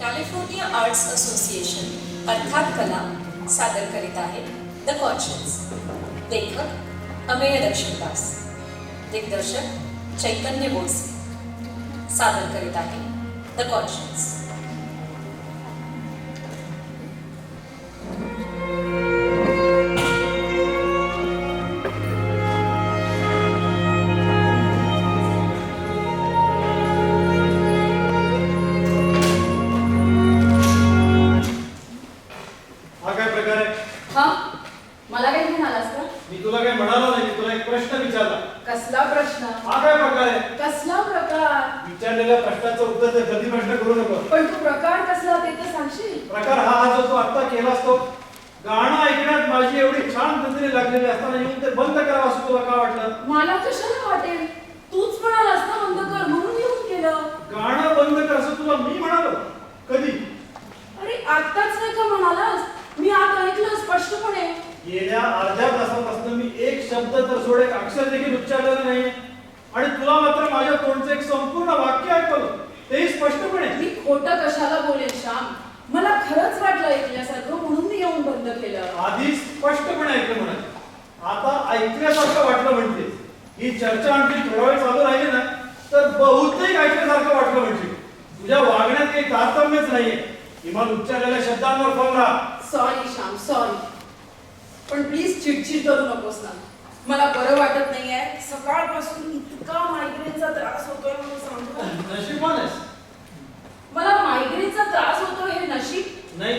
California arts association अर्थात कला सादर करीत आहे द कॉन्शियन्स. लेखक अमेय दक्षिणदास, दिग्दर्शक चैतन्य बोरसे. सादर करीत आहे द कॉन्शियन्स. मला काय म्हणालास का? मी तुला काय म्हणालो नाही, तुला एक प्रश्न विचारला. कसला प्रश्न? हा काय प्रकार आहे? कसला प्रकार? विचारलेल्या प्रश्नाचं उत्तर दे, कधी प्रश्न करू नको. पण तू प्रकार कसला ते तर सांगशील? प्रकार हा जो तू आता केलास तो गाणं ऐकण्यात माझी एवढी छान तंद्री लागलेली असताना येऊन ते बंद करावं असं तुला का वाटलं? मला कशाला वाटेल? तूच म्हणालास ना बंद कर म्हणून येऊन केलं. गाणं बंद कर असं तुला मी म्हणालो कधी? अरे आत्ताच नाही का म्हणालास? मी आता ऐकलं स्पष्टपणे. गेल्या अर्ध्या तासापासून मी एक शब्द तर सोड एक अक्षर देखील उच्चारलेलं नाही आणि तुला मात्र माझ्या तोंडचं एक संपूर्ण वाक्य ऐकवलं, तेही स्पष्टपणे. मी खोटं कशाला बोलेन श्याम? मला खरंच वाटलं ऐकल्यासारखं म्हणून मी येऊन बंद केलं. आधी स्पष्टपणे ऐकलं म्हणत, आता ऐकल्यासारखं वाटलं म्हणते. ही चर्चा आणखी थोडा वेळ चालू राहिली ना तर बहुतेक ऐकल्यासारखं वाटलं म्हणजे. तुझ्या वागण्यात काही तारतम्यच नाहीये. किमान उच्चारलेल्या शब्दांवर फॉर्म राहा. Sorry Shyam, sorry. पण प्लीज चिडचिड करू नकोस ना. मला बरं वाटत नाहीये. सकाळपासून इतका मायग्रेनचा त्रास होतोय म्हणून सांगतो. नशीबवान आहेस. मला मायग्रेनचा त्रास होतो हे नशीब नाही,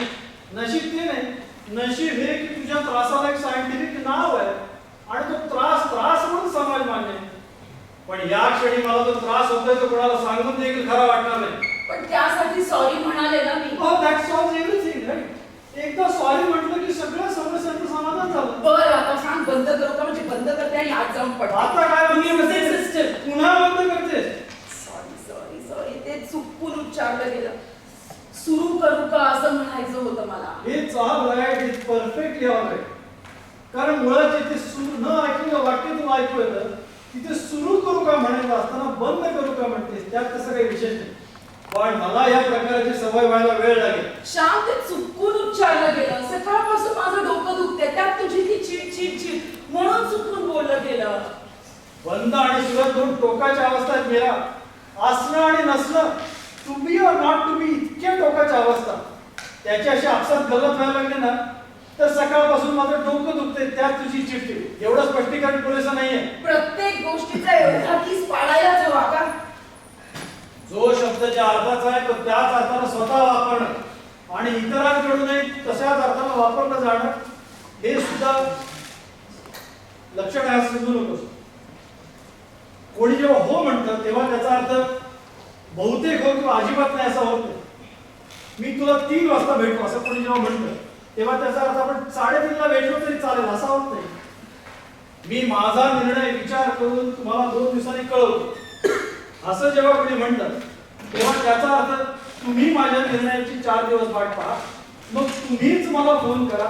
नशीब ते नाही. नशीब हे की तुझ्या त्रासाला एक सायंटिफिक नाव आहे आणि तो त्रास म्हणून समाज मान्य आहे. पण या क्षणी मला तो त्रास होतोय तो कोणाला सांगून देखील खरा वाटणार नाही. पण त्यासाठी सॉरी म्हणाले ना मी. Oh, that solves everything, right? एकदा सॉरी म्हटलं की सगळ्या समस्यांचं समाधान झालं. बरं आता सांग बंद करू का? म्हणजे बंद करते आणि आज जाऊन पडते. आता काय तुम्ही म्हणजे सिस्टर पुन्हा बंद करतेस? सॉरी ते चुकून उच्चारलं गेलं. सुरू करू का असं म्हणायचं होतं मला. It's all right, it's perfectly all right. कारण मुळात जिथे सुरू न ऐकलेलं वाक्य तुला ऐकू येतं तिथे सुरू करू का म्हणायचं असताना बंद करू का म्हणतेस, त्यात तसं काही विशेष नाही. पण मला या प्रकारची सवय व्हायला वेळ लागेल. श्याम ते चुकून उच्चारलं गेलं. सकाळपासून माझं डोकं दुखते, त्यात तुझी ती चिड म्हणून चुकून बोललं गेलं. बंद आणि सुरत दोन टोकाच्या अवस्था आहेत मेरा. असणं आणि नसणं, टू बी और नॉट टू बी, इतक्या टोकाच्या अवस्था. त्याच्याशी आपसात गलत व्हायला लागले ना तर सकाळपासून माझं डोकं दुखते, त्यात तुझी चिडचिड. एवढं स्पष्टीकरण पुरेसं नाहीये. प्रत्येक गोष्टीचा एवढा किस पाडायलाच हवा का? जो शब्द ज्या अर्थाचा आहे तो त्याच अर्थानं स्वतः वापरणं आणि इतरांकडूनही तशाच अर्थानं वापरलं जाणं हे सुद्धा लक्षण आहे असं समजू नकोस. कोणी जेव्हा हो म्हणतं तेव्हा त्याचा अर्थ बहुतेक हो किंवा अजिबात नाही असा होत नाही. मी तुला 3 वाजता भेटतो असं कोणी जेव्हा म्हणतं तेव्हा त्याचा अर्थ आपण 3:30ला भेटलो तरी चालेल असा होत नाही. मी माझा निर्णय विचार करून तुम्हाला 2 दिवसांनी कळवतो असं जेव्हा कोणी म्हणतं तेव्हा त्याचा अर्थ तुम्ही माझ्या निर्णयाची 4 दिवस वाट पहा, मग तुम्हीच मला फोन करा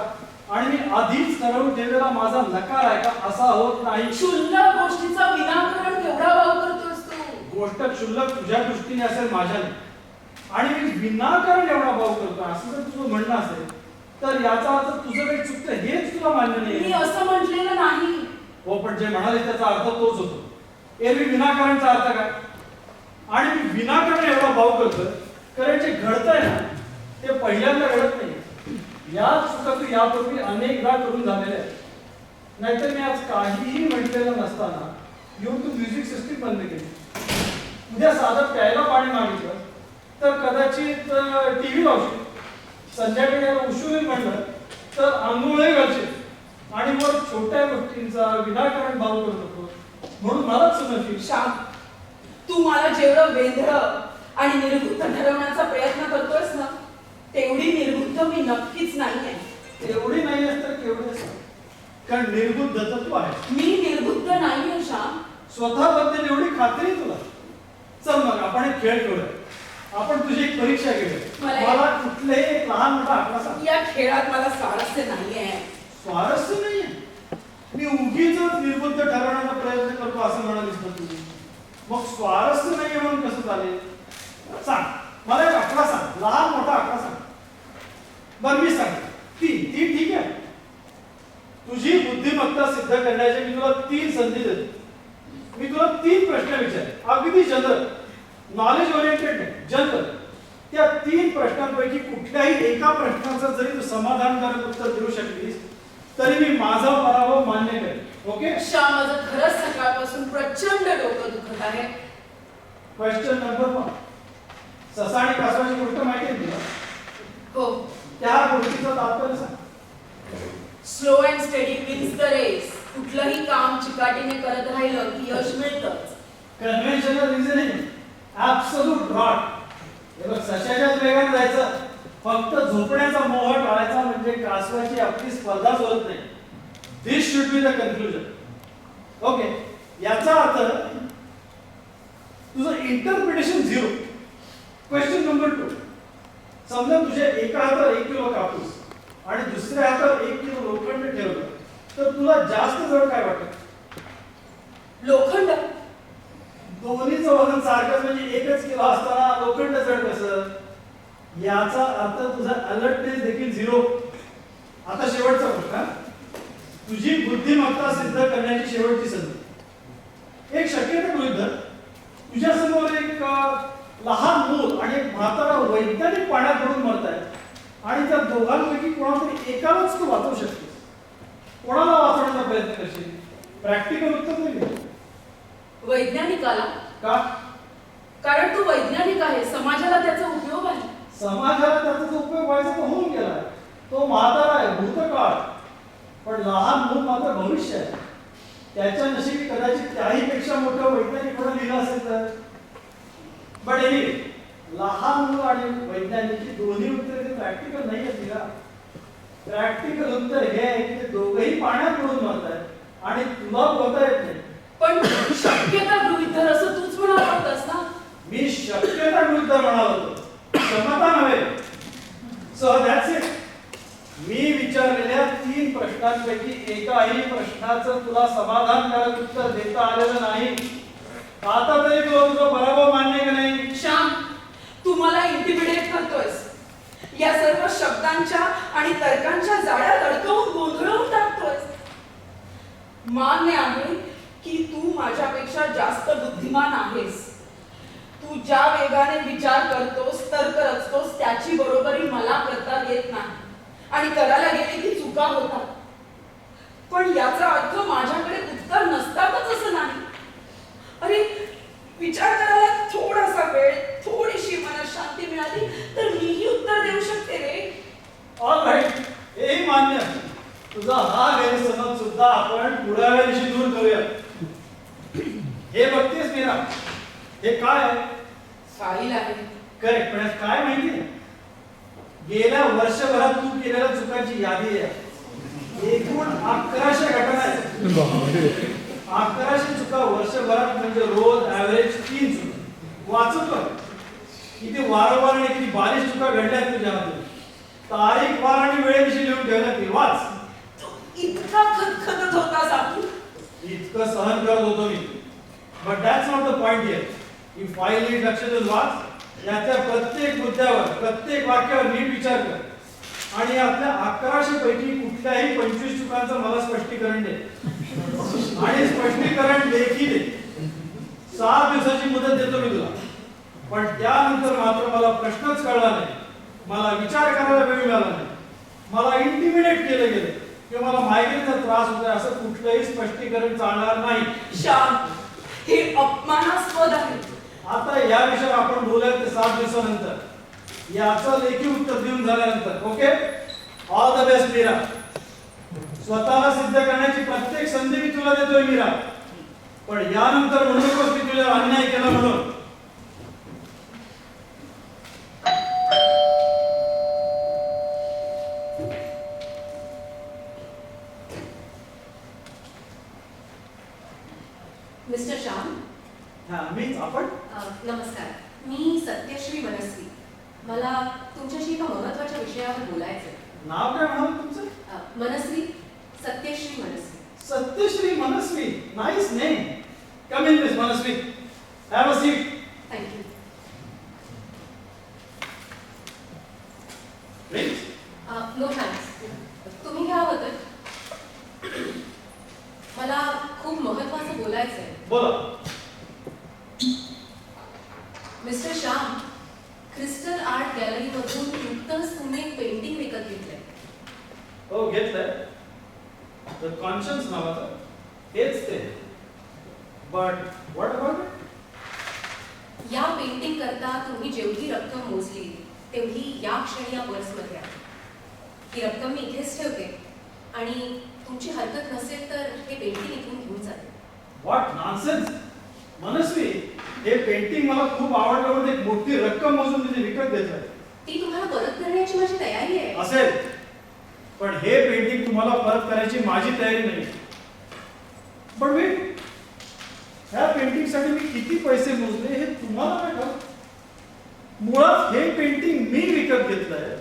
आणि मी आधीच ठरवून ठेवलेला माझा नकार आहे का असा होत नाही. क्षुल्लक गोष्टीचा विनाकारण केवढा भाव करतोस तू? गोष्ट क्षुल्लक तुझ्या दृष्टीने असेल, माझ्या नाही. आणि मी विनाकारण एवढा भाव करतो असं जर तुझं म्हणणं असेल तर याचा अर्थ तुझं काही चुकतं हेच तुला मान्य नाही. मी असं म्हटलेलं नाही. हो, पण जे म्हणाले त्याचा अर्थ तोच होतो. एरवी विनाकारणचा अर्थ काय? आणि मी विनाकारण एवढा भाव करतोय कारण जे घडतंय ना ते पहिल्यांदा घडत नाही. या चुका तू यापूर्वी अनेकदा करून झालेल्या आहेत. नाहीतर मी आज काहीही म्हटलेलं नसताना येऊन तू म्युझिक सिस्टीम बंद केली. उद्या साधं प्यायला पाणी मागितलं तर कदाचित टीव्ही लावशील. संध्याकाळी उशिरा म्हणलं तर आंघोळही घालशील आणि मग छोट्या गोष्टींचा विनाकारण भाव करत होतो म्हणून मलाच समजशील. श्याम, तू मला जेवढं वेंधळं आणि निर्बुद्ध ठरवण्याचा प्रयत्न करतोयस ना तेवढी निर्बुद्ध मी नक्कीच नाहीये. तेवढी नाही तर केवढी असं? कारण निर्बुद्ध तर तू आहे. मी निर्बुद्ध नाहीये श्याम. स्वतःबद्दल एवढी खात्री तुला. चल मग आपण एक खेळ खेळूया. आपण तुझी एक परीक्षा घेऊया. मला कुठलेही एक लहान मोठा आकडा सांग. या खेळात मला स्वारस्य नाहीये. स्वारस्य नाहीये? मी उगीच निर्बुद्ध ठरवण्याचा प्रयत्न करतो असं म्हणालीस ना तुम्ही. मग स्वारस्य नाहीये म्हणून कसं चालेल? सांग मला एक आकडा सांग, लहान मोठा 11 सांग. बरं मी सांग 3 ठीक आहे. तुझी बुद्धिमत्ता सिद्ध करण्याचे मी तुला 3 संधी देतो. मी तुला 3 प्रश्न विचार, अगदी जनरल, नॉलेज ओरिएंटेड नाही, जनरल. त्या 3 प्रश्नांपैकी कुठल्याही एका प्रश्नाचं जरी तू समाधानकारक उत्तर देऊ शकलीस तरी मी माझा पराभव मान्य करेन. ओके? श्याम, माझं खरंच सकाळपासून प्रचंड डोकं दुखत आहे. Question number 1. ससा आणि कासवाची गोष्ट माहिती आहे तुला? हो. त्या गोष्टीचं तात्पर्य सांग. Slow and steady wins the race. कुठलंही काम चिकाटीने करत राहिलं की यश मिळतंच. Conventional reasoning, absolute rot. हे बघ, सशाच्याच वेगाने जायचं, फक्त झोपण्याचा मोह टाळायचा म्हणजे कासवाची आपली स्पर्धा होत नाही. This should be the conclusion. Okay, याचा अर्थ तुझं इंटरप्रिटेशन 0. Question number 2. समजा तुझ्या एका हातात 1 किलो कापूस आणि दुसऱ्या हातात 1 किलो लोखंड ठेवलं तर तुला जास्त जड काय वाटतं? लोखंड. दोन्हीचं वजन सारखंच म्हणजे 1च किलो असताना लोखंड जड कसं? याचा अर्थ तुझा अलर्टनेस देखील 0. आता शेवटचा प्रश्न, तुझी बुद्धिमत्ता सिद्ध करण्याची शेवटची संधी. एक शक्यता गृहीत धर, तुझ्या समोर एक लहान मूल आणि एक म्हातारा वैज्ञानिक पाण्यात पडून मरतायत आणि त्या दोघांपैकी कोणातरी एकालाच तू वाचवू शकतेस. कोणाला वाचवण्याचा प्रयत्न करशील? प्रॅक्टिकल उत्तर नाही. वैज्ञानिकाला. का? कारण तू वैज्ञानिक आहे, समाजाला त्याचा उपयोग आहे. समाजाला त्याचा जो उपयोग व्हायचा तो होऊन गेला. तो म्हातारा आहे, भूतकाळ. पण लहान मूल मात्र भविष्य आहे. त्याच्या नशिबी कदाचित त्याहीपेक्षा मोठं वैज्ञानिक कोणा लिहिलं असेल तर. बट एनिवे, लहान मूल आणि वैज्ञानिक दोन्ही उत्तरे प्रॅक्टिकल नाही आहेत तिला. प्रॅक्टिकल उत्तर हे आहे की ते दोघंही पाण्यात पडून मरतायत आणि तुला पोहता येत नाही. पण शक्यता गृहीत धर असं तूच म्हणाला होतास ना? मी शक्यता गृहीत धर म्हणालो होतो, क्षमता नव्हे. So that's it. मी विचारलेल्या 3 प्रश्नांपैकी एकाही प्रश्नाचं तुला समाधानकारक उत्तर देता आलेलं नाही. आता तरी तुला तुझा पराभव मान्य का नाही? श्याम, तू मला इंटिमिडेट करतोयस. या सर्व शब्दांच्या आणि तर्कांच्या जाळ्यात अडकवून गोंधळवून टाकतोयस. मान्य आहे की तू माझ्यापेक्षा जास्त बुद्धिमान आहेस. तू ज्या वेगाने विचार करतोस, तर्क रचतोस, त्याची बरोबरी मला करता येत नाही आणि करायला गेले की चुका होतात. पण याचा अर्थ माझ्याकडे उत्तर नसतातच असं नाही. अरे, विचार करायला थोडासा वेळ, थोडीशी मनशांती मिळाली तर मीही उत्तर देऊ शकते रे. ऑल राईट, हेही मान्य. तुझा हा गैरसमज सुद्धा आपण पुढ्या दिवशी दूर करूया. हे बघतेस मीरा, हे काय आहे? फाईल आहे. करेक्ट, पण यात काय माहिती आहे? गेल्या वर्षभरात तू केलेल्या चुकांची यादी आहे. एकूण 1100 घटना आहेत. 1100 चुका वर्षभरात म्हणजे रोज ऍव्हरेज 3 चुका. वाचतो किती वारंवार आणि किती बालिश चुका घडल्यात तुझ्यामध्ये. तारीख, वार आणि वेळेविषयी लिहून ठेवण्यात येईल. वाच. तू इतका खदखदत होता सापू. इतकं सहन करत होतो मी. But that's not the point here. ही फाईल नीट लक्ष देऊन वाच. याच्या प्रत्येक मुद्द्यावर, प्रत्येक वाक्यावर नीट विचार कर. आणि आपल्या 1100 पैकी कुठल्याही 25 चुकांचं मला स्पष्टीकरण दे. आणि स्पष्टीकरण लेखी दे. 7 दिवसाची मुदत देतो मी तुला. पण त्यानंतर मात्र मला प्रश्नच कळला नाही, मला विचार करायला वेळ मिळाला नाही, मला इंटिमिडेट केलं गेलं किंवा मला मायग्रेनचा त्रास होतोय असं कुठलंही स्पष्टीकरण चालणार नाही. श्याम, हे अपमानास्पद आहे. आता या विषयावर आपण बोलूया ते 7 दिवसानंतर, याचं लेखी उत्तर देऊन झाल्यानंतर. Okay, all the best Meera. स्वतःला सिद्ध करण्याची प्रत्येक संधी मी तुला देतोय मीरा. पण यानंतर म्हणू नकोस मी तुला अन्याय केला म्हणून. मिस्टर श्याम. हा, मीच. आपण? नमस्कार, मी सत्यश्री मनस्वी. मला तुमच्याशी एका महत्त्वाच्या विषयावर बोलायचं. नाव काय म्हणाल तुमचं? Manasvi, Satyashree Manasvi. Satyashree Manasvi, nice name. Come in miss Manasvi, have a seat. Thank you. No thanks, तुम्ही घ्या होतं. मला खूप महत्वाचं बोलायचं आहे. बोला. मिस्टर श्याम, क्रिस्टल आर्ट गॅलरीमधून नुकतंच तुम्ही एक पेंटिंग विकत घेतलंय. हो, घेतलंय. द कॉन्शन्स नावाचं हेच ते. But what about it? या पेंटिंग करता तुम्ही जेवढी रक्कम मोजली तेवढी या क्षणी या पर्समध्ये आहे. ही रक्कम मी इथेच ठेवते आणि तुमची हरकत नसेल तर हे पेंटिंग इथून घेऊन जाते. What nonsense. मनस्वी, हे पेंटिंग मला खूप आवडलं म्हणून एक मोठी रक्कम मोजून तिथे विकत घेतलंय. ती तुम्हाला परत करण्याची माझी तयारी आहे. असेल, पण हे पेंटिंग तुम्हाला परत करायची माझी तयारी नाही. पण वेट, ह्या पेंटिंगसाठी मी किती पैसे मोजले हे तुम्हाला काय कळत? मुळात हे पेंटिंग मी विकत घेतलंय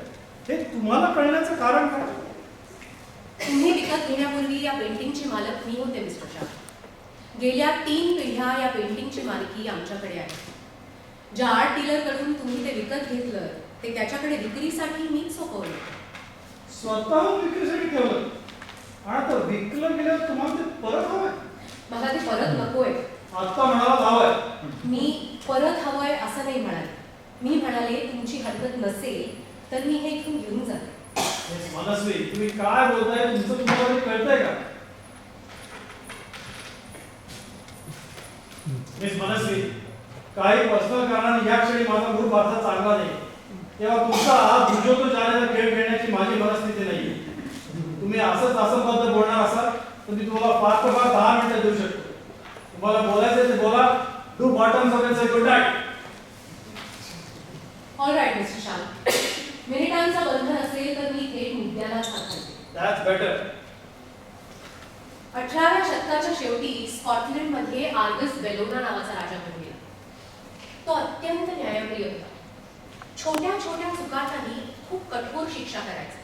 हे तुम्हाला कळण्याचं कारण काय? तुम्ही विकत घेण्यापूर्वी या पेंटिंगचे मालक मी होते मिस्टर शाह. गेल्या 3 पिढ्या या पेंटिंगची मालकी आमच्याकडे आहे. ज्या आर्ट डीलरकडून तुम्ही ते विकत घेतलं ते त्याच्याकडे विक्रीसाठी मीच सोपवलं. स्वतःहून विक्रीसाठी ठेवलं आणि आता विकलं गेल्यावर तुम्हाला ते परत हवंय? मला ते परत नकोय. आता म्हणाला हवंय. मी परत हवंय असं नाही म्हणाले. मी म्हणाले तुमची हरकत नसेल तर मी हे इथून घेऊन जाते. मनस्वी, तुम्ही काय बोलताय? तुमचं तुम्हाला काही कळतंय का? मिस मनस्वी, काही पर्सनल कारणाने या क्षणी माझा मूड फारसा चांगला नाही. तेव्हा तुमचा हा बुजवतो जाण्याचा खेळ खेळण्याची माझी मनस्थिती नाही. तुम्ही असंच असंबद्ध बोलणार असाल तर मी तुम्हाला फार तर फार 10 मिनिटं देऊ शकतो. तुम्हाला बोलायचं ते बोला. Do bottoms up and say good night. All right mister Shah, मिनिटांचा बंधन असेल तर मी थेट मुद्द्याला सांगते. That's better. 18व्या शतकाच्या शेवटी स्कॉटलंडमध्ये आर्गस बेलोना नावाचा राजा होऊन गेला. तो अत्यंत न्यायप्रिय होता. छोट्या छोट्या चुकांनाही खूप कठोर शिक्षा करायचा.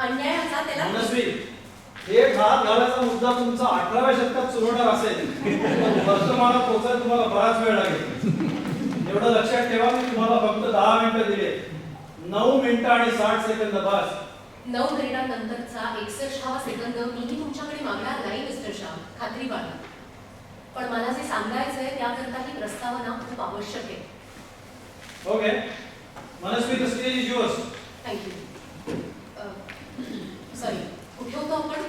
अन्यायाचा त्याला मनस्वी, एक हात घालायचा मुद्दा तुमचा 18व्या शतकात सुरू होणार असेल वर्तमानात पोहोचायला तुम्हाला बराच वेळ लागेल. एवढं लक्षात ठेवा, मी तुम्हाला फक्त 10 मिनिटं दिले. 9 मिनिटं आणि 60 सेकंद बस. 9 मिनिटांनंतरचा 61वा सेकंद मीही तुमच्याकडे मागणार नाही मिस्टर शाह, खात्री बाळगा. पण मला जे सांगायचं आहे त्याकरता ही प्रस्तावना खूप आवश्यक आहे. Okay Manaswi, the stage is yours. Thank you. Sorry, कुठे होतो आपण?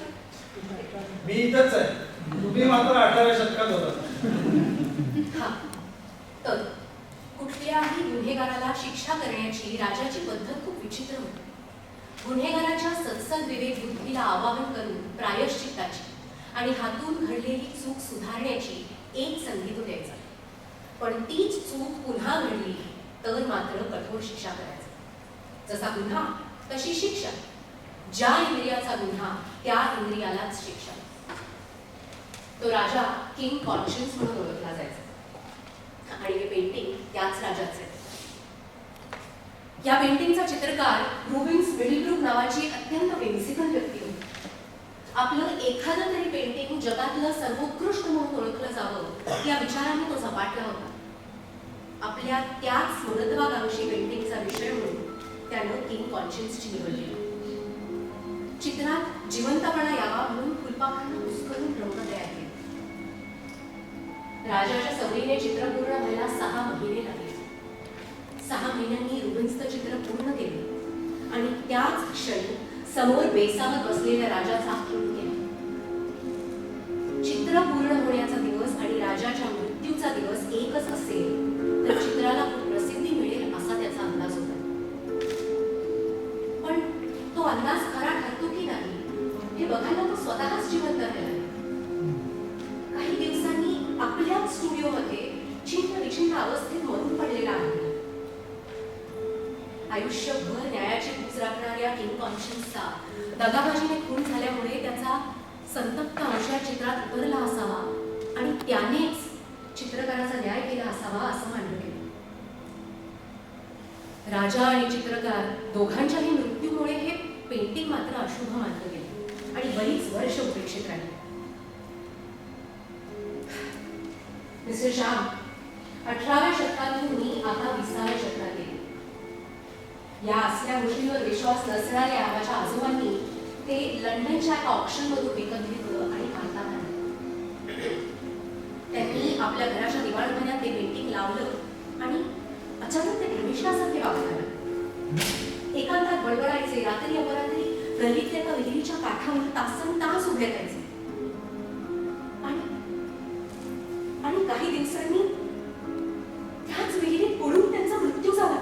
मी इथंच आहे. तुम्ही मात्र 18व्या शतकात होता. हा, तर कुठल्याही गुन्हेगाराला शिक्षा करण्याची राजाची पद्धत खूप विचित्र होती. गुन्हेगाराच्या सत्सद विवेक बुद्धीला आवाहन करून प्रायश्चित्ताची आणि हातून घडलेली चूक सुधारण्याची एक संधी तो द्यायचा. पण तीच चूक पुन्हा घडली तर मात्र कठोर शिक्षा करायचा. जसा गुन्हा तशी शिक्षा. ज्या इंद्रियाचा गुन्हा त्या इंद्रियालाच शिक्षा. तो राजा किंग कॉन्शियन्स म्हणून ओळखला जायचा आणि हे पेंटिंग त्याच राजाचे. या पेंटिंगचा चित्रकार रुबिन्स मिडलब्रुक नावाची अत्यंत व्हिन्सिकल व्यक्ती होती. आपलं एखादं तरी पेंटिंग जगातलं सर्वोत्कृष्ट म्हणून ओळखलं जावं या विचाराने तो झपाटला होता. आपल्या त्याच महत्वाकांक्षी पेंटिंगचा विषय म्हणून त्यानं किंग कॉन्शियन्सची निवड केली. चित्रात जिवंतपणा यावा म्हणून फुलपाखरांना उस्करून रंग तयार केले. राजाच्या सवयीने चित्र पूर्ण व्हायला 6 महिने लागले. 6 महिन्यांनी रुबिन्सचं चित्र पूर्ण केले आणि त्याच क्षणी समोर बेसावत बसलेल्या राजाचा खून केला. चित्र पूर्ण होण्याचा दिवस आणि राजाच्या मृत्यूचा दिवस एकच असेल तर चित्राला खूप प्रसिद्धी मिळेल असा त्याचा अंदाज होता. पण तो अंदाज खरा ठरतो की नाही हे बघायला तो स्वतःच जिवंत राहिला. काही दिवसांनी आपल्याच स्टुडिओमध्ये छिन्न विछिन्न अवस्थेत मरून पडलेला आहे. आयुष्यभर न्यायाची भूक राखणाऱ्या किंग कॉन्शियन्सचा दगाबाजीने खून झाल्यामुळे त्याचा संतप्त अंश चित्रात उतरला असावा आणि त्यानेच चित्रकाराचा न्याय केला असावा असं मानलं गेलं. राजा आणि चित्रकार दोघांच्याही मृत्यूमुळे हे पेंटिंग मात्र अशुभ मानलं गेलं आणि बरीच वर्ष उपेक्षित राहिले. मिस्टर शाह, 18व्या शतकातून मी आता 20व्या शतकात गेले. या असल्या गोष्टींवर विश्वास नसणाऱ्या माझ्या आजोबांनी ते लंडनच्या एका ऑप्शनमधून विकत घेतलं आणि भारतात आणलं. त्यांनी आपल्या घराच्या दिवाळखण्यात ते पेंटिंग लावलं आणि अचानक ते प्रवेशनासारखे वागायला. एकांतात बडबडायचे, रात्री अपरात्री गल्लीतल्या एका विहिरीच्या काठावर तासनतास उभे राहायचे. आणि काही दिवसांनी त्याच विहिरीत बुडून त्यांचा मृत्यू झाला.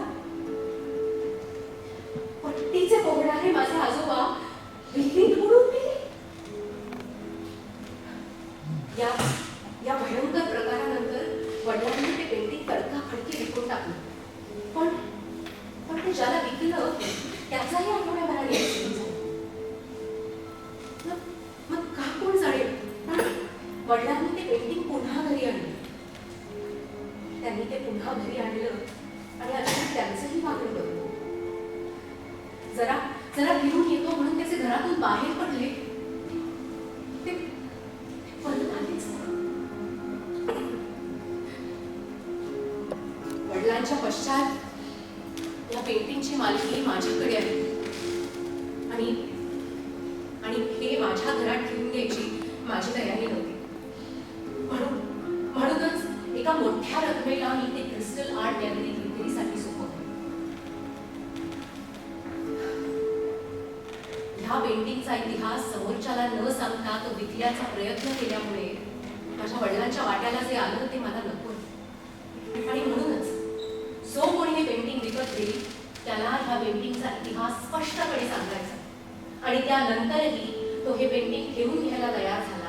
पट्टीचे पोहणारे माझे आजोबा विहिरीत बुडून गेले. या भयंकर प्रकारानंतर वडिलांनी ते पेंटिंग तडकाफडकी विकून टाकलं. पण ते ज्याला विकलं त्याचाही आठवड्याभराने ऍक्सिडेंट झाला. मग का कोण जाणेल? वडिलांनी ते पेंटिंग पुन्हा घरी आणलं. त्यांनी ते पुन्हा घरी आणलं आणि अचानक त्यांचंही वागणं बदललं. जरा फिरून येतो म्हणून त्याचे घरातून बाहेर पडले, ते परत आलेच नाही. वडिलांच्या पश्चात या पेंटिंगची मालकी माझ्याकडे आली आणि हे माझ्या घरात ठेवून घ्यायची माझी तयारी नव्हती. म्हणूनच एका मोठ्या रकमेला मी ते क्रिस्टल आर्ट गॅलरी विक्रीसाठी सोपवलं. ह्या पेंटिंगचा इतिहास समोरच्याला न सांगता तो विकण्याचा प्रयत्न केल्यामुळे माझ्या वडिलांच्या वाट्याला जे आलं ते मला नको. आणि म्हणूनच जो कोणी हे पेंटिंग विकत घेईल त्याला ह्या पेंटिंगचा इतिहास स्पष्टपणे सांगायचा आणि त्यानंतरही तो हे पेंटिंग घेऊन घ्यायला तयार झाला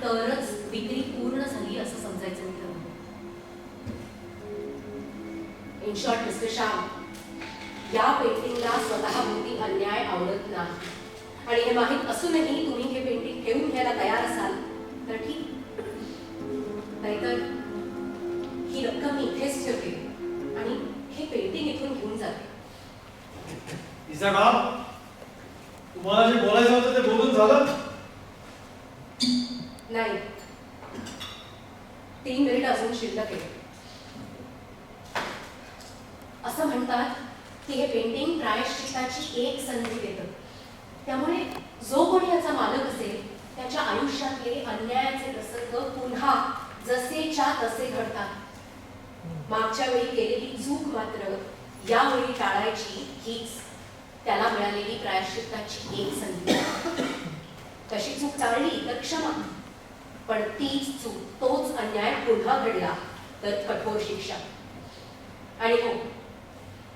तरच विक्री पूर्ण झाली असं समजायचं मी ठरवलं. इन शॉर्ट मिस्टर श्याम, या पेंटिंगला स्वतःभोवती अन्याय आवडत नाही आणि हे माहीत असूनही तुम्ही हे पेंटिंग ठेवून घ्यायला तयार असाल तर ठीक, नाहीतर ही रक्कम मी इथेच ठेवते आणि हे पेंटिंग इथून घेऊन जाते. तुम्हाला जे बोलायचं होतं ते बोलून झालं? नाही, 3 मिनिट अजून शिल्लक आहे. असं म्हणतात की हे पेंटिंग प्रायश्चित्ताची एक संधी देतं. त्यामुळे जो कोणी याचा मालक असेल त्याच्या आयुष्यातले अन्यायाचे प्रसंग पुन्हा जसेच्या तसे घडतात. मागच्या वेळी केलेली चूक मात्र यावेळी टाळायची हीच त्याला मिळालेली प्रायश्चित्ताची एक संधी. तशी चूक टाळली तर क्षमा, पण तीच चूक, तोच अन्याय पुन्हा घडला तर कठोर शिक्षा. आणि हो,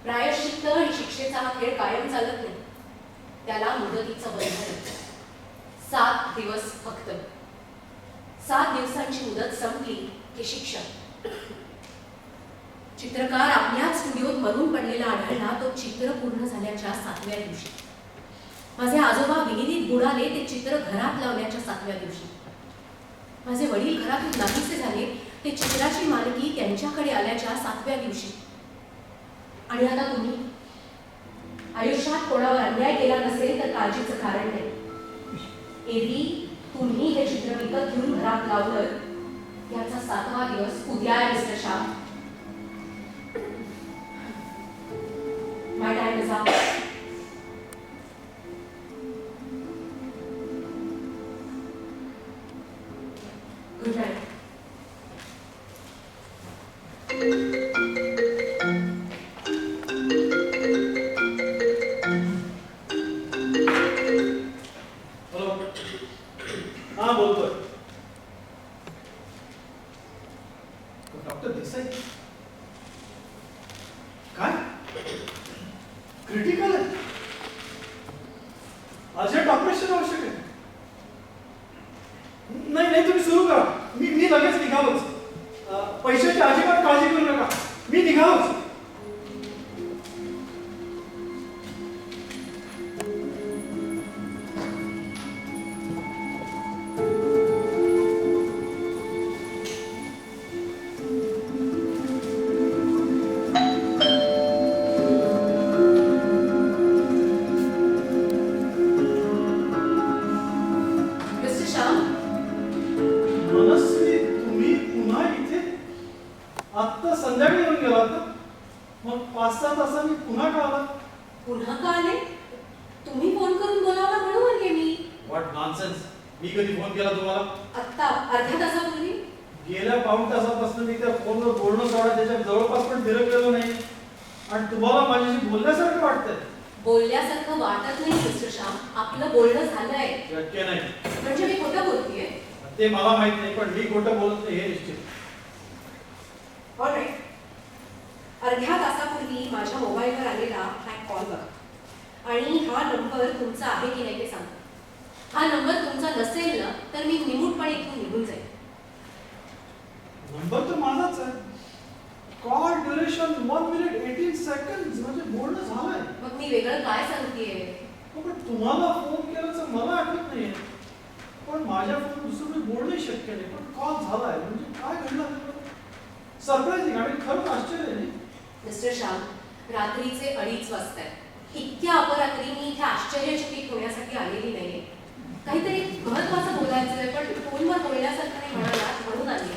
प्रायश्चित्त आणि शिक्षेचा हा खेळ कायम चालत नाही. त्याला मुदतीचं बंधन. 7 दिवस फक्त. 7 दिवसांची मुदत संपली की शिक्षा. चित्रकार आपल्याच स्टुडिओत मरून पडलेला आढळला तो चित्र पूर्ण झाल्याच्या 7व्या दिवशी. माझे आजोबा विहिरीत बुडाले ते चित्र घरात लावण्याच्या 7व्या दिवशी. माझे वडील घरातून नाहीसे झाले ते चित्राची मालकी त्यांच्याकडे आल्याच्या 7व्या दिवशी. आणि आता तुम्ही आयुष्यात कोणावर अन्याय केला नसेल तर काळजीचं कारण नाही. एरवी तुम्ही हे चित्र विकत घेऊन घरात लावलं याचा 7वा दिवस उद्या आहे mister Shah. My time is up. Good night. Hello, हा बोलतोय. डॉक्टर देसाई काय क्रिटिकल आहे? अर्जंट ऑपरेशन आवश्यक आहे. नाही तुम्ही सुरू करा. मी लगेच निघालोच. पैशाची अजिबात काळजी करू नका. मी निघालोच. पुन्हा का आला? पुन्हा का आले? तुम्ही फोन करून बोलावला म्हणून आले मी. What nonsense. मी कधी फोन केला तुम्हाला? आत्ता अर्ध्या तासापूर्वी. गेल्या पाऊण तासापासून मी त्या फोनवर बोलणं सोडा त्याच्या जवळपास पण फिरकलेलो नाही. आणि तुम्हाला माझ्याशी बोलण्यासारखं वाटतंय? बोलल्यासारखं वाटत नाही मिस्टर श्याम. आपलं बोलणं झालंय. शक्य नाही. म्हणजे मी खोटं बोलतेय? ते मला माहित नाही, पण मी खोटं बोलत नाही हे निश्चित. ऑलराईट. अर्ध्या तासापूर्वी माझ्या मोबाईलवर आलेला हा कॉल बघा आणि हा नंबर तुमचा आहे की नाही ते सांगा. हा नंबर तुमचा नसेल ना तर मी निमूटपणे इथून निघून जाईल. नंबर तर माझाच आहे. Call duration 1 minute 18 seconds. म्हणजे बोलणं झालंय. मग मी वेगळं काय सांगतेय? पण तुम्हाला फोन केल्याचं मला आठवत नाहीये. पण माझ्या फोन दुसरीकडे बोलणं शक्य नाही. पण कॉल झालाय म्हणजे काय घडलं? सरप्राइझिंग आणि खरंच आश्चर्य आहे. मिस्टर श्याम, रात्रीचे 2:30 वाजतायत. इतक्या अपरात्री मी इथे आश्चर्यचकित होण्यासाठी आलेली नाहीये. काहीतरी महत्वाचं बोलायचं आहे, पण फोनवर बोलण्यासारखं नाही म्हणाला म्हणून आली.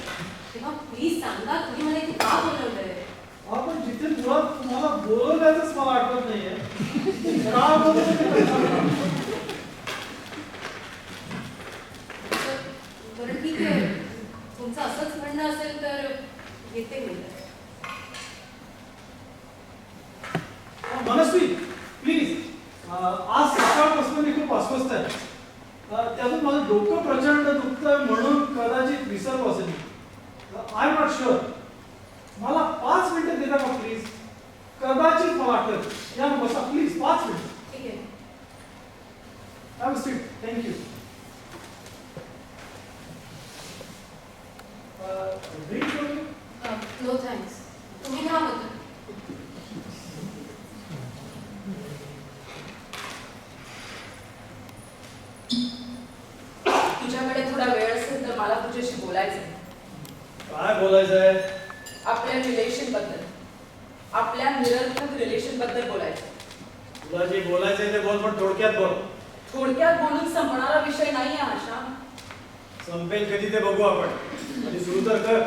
तेव्हा प्लीज सांगा तुम्ही मला इथे का बोलवलंय? आपण जिथे मुळात तुम्हाला बोलवल्याचंच मला आठवत नाहीये. का बोलवलं? बरं ठीक आहे. तुमचं असंच म्हणणं असेल तर येते मी. मनस्वी प्लीज. आज सकाळपासून मी खूप अस्वस्थ आहे. त्यातून माझं डोकं प्रचंड दुखतंय म्हणून कदाचित विसरलो असेल. I am not sure. मला 5 मिनिटं देता का प्लीज? कदाचित मला आठवत. या बसा प्लीज 5 मिनिट. ठीक आहे. Have a seat. Thank you. Drink करू? No thanks. तुम्ही का होतं? तुझ्याकडे थोडा वेळ असेल तर मला तुझ्याशी बोलायचं आहे. काय बोलायचंय? आपल्या रिलेशन बद्दल, आपल्या निरर्थक रिलेशन बद्दल बोलायचं. तुला जे बोलायचंय ते बोल, पण थोडक्यात बोल. थोडक्यात बोलून संपणारा विषय नाही आहे आशा. संपेल कधी ते बघू आपण. आधी सुरू तर कर.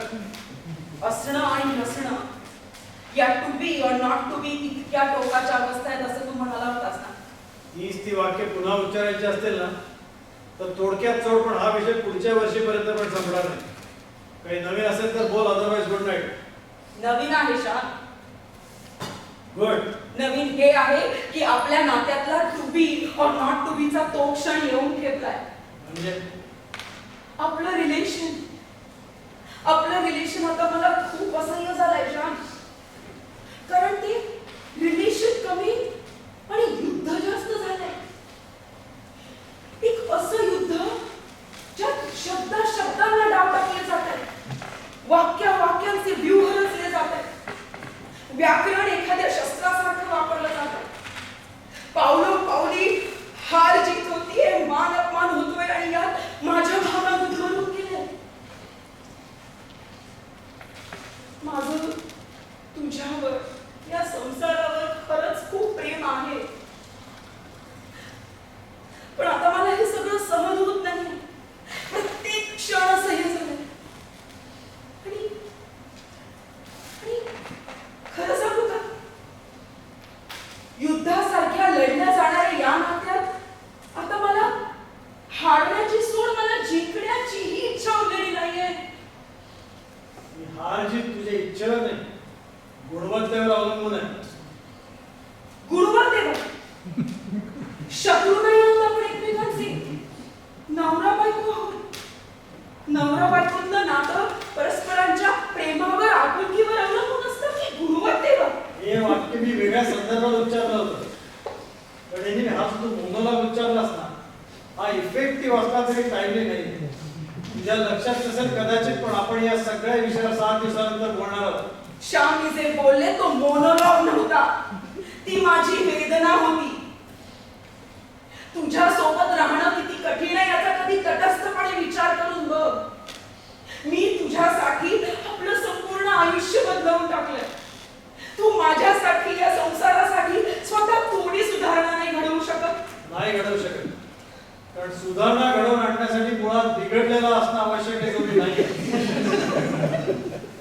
असणं आणि नसणं या टू बी और नॉट टू बी इतक्या टोकाच्या अवस्था आहेत असं तू म्हणाला होतास ना. ती वाक्य पुन्हा उच्चारायची असतील ना तर थोडक्यात सोड, पण हा विषय पुढच्या वर्षीपर्यंत पण संपणार नाही. काही नवीन असेल तर बोल, अदरवाइज गुड नाईट. नवीन आहे शा. गुड. नवीन हे आहे की आपल्या नात्यातला टू बी और नॉट टू बीचा तो क्षण येऊन ठेवलाय. म्हणजे आपलं रिलेशन आता मला खूप असह्य झालंय जान. कारण ते रिलेशन कमी आणि युद्ध जास्त झालंय. एक असं युद्ध ज्यात शब्दांना डाव टाकले जात आहेत, वाक्यांचे व्यूह रचले जात आहेत, व्याकरण एखाद्या शस्त्रासारखं वापरलं जात आहे. पावलोपावली हार जीत होतीये, मान अपमान होतोय आणि यात माझ्या भावना गुंतवणूक केल्या. माझं तुझ्यावर, या संसारावर खरंच खूप प्रेम आहे. पण आता मला हे सगळं सहन होत नाही. प्रत्येक क्षण असह्य झालंय. आणि खरं सांगू का, युद्धासारख्या लढल्या जाणाऱ्या या नात्यात आता मला हारण्याची सोड, मला जिंकण्याचीही इच्छा उरलेली नाहीये. हार जीत तुझ्या इच्छेवर नाही, गुणवत्तेवर अवलंबून आहे. गुणवत्तेवर? शत्रू नाही आहोत आपण एकमेकांचे. नवरा बायको आहोत. नवरा बायकोतलं नातं परस्परांच्या प्रेमावर, आपुलकीवर अवलंबून असतं की गुणवत्तेवर? हे वाक्य मी वेगळ्या संदर्भात उच्चारलं होतं, पण यांनी हा जो मोनोलॉग उच्चारलास ना, हा इफेक्टिव्ह असला तरी टाइमली नाही. तुझ्या लक्षात नसेल कदाचित, पण आपण या सगळ्या विषयावर 7 दिवसानंतर बोलणार आहोत. श्याम जे बोलले तो मोनोलॉग नव्हता, ती माझी वेदना होती. तुझ्या सोबत राहणं किती कठीण आहे याचा कधी तटस्थपणे विचार करून बघ. मी तुझ्यासाठी आपलं संपूर्ण आयुष्य बदलवून टाकलंय. तू माझ्यासाठी, या संसारासाठी स्वतः थोडी सुधारणा नाही घडवू शकत. नाही घडवू शकत, कारण सुधारणा घडवून आणण्यासाठी मुळात बिघडलेला असणं आवश्यक आहे नाही.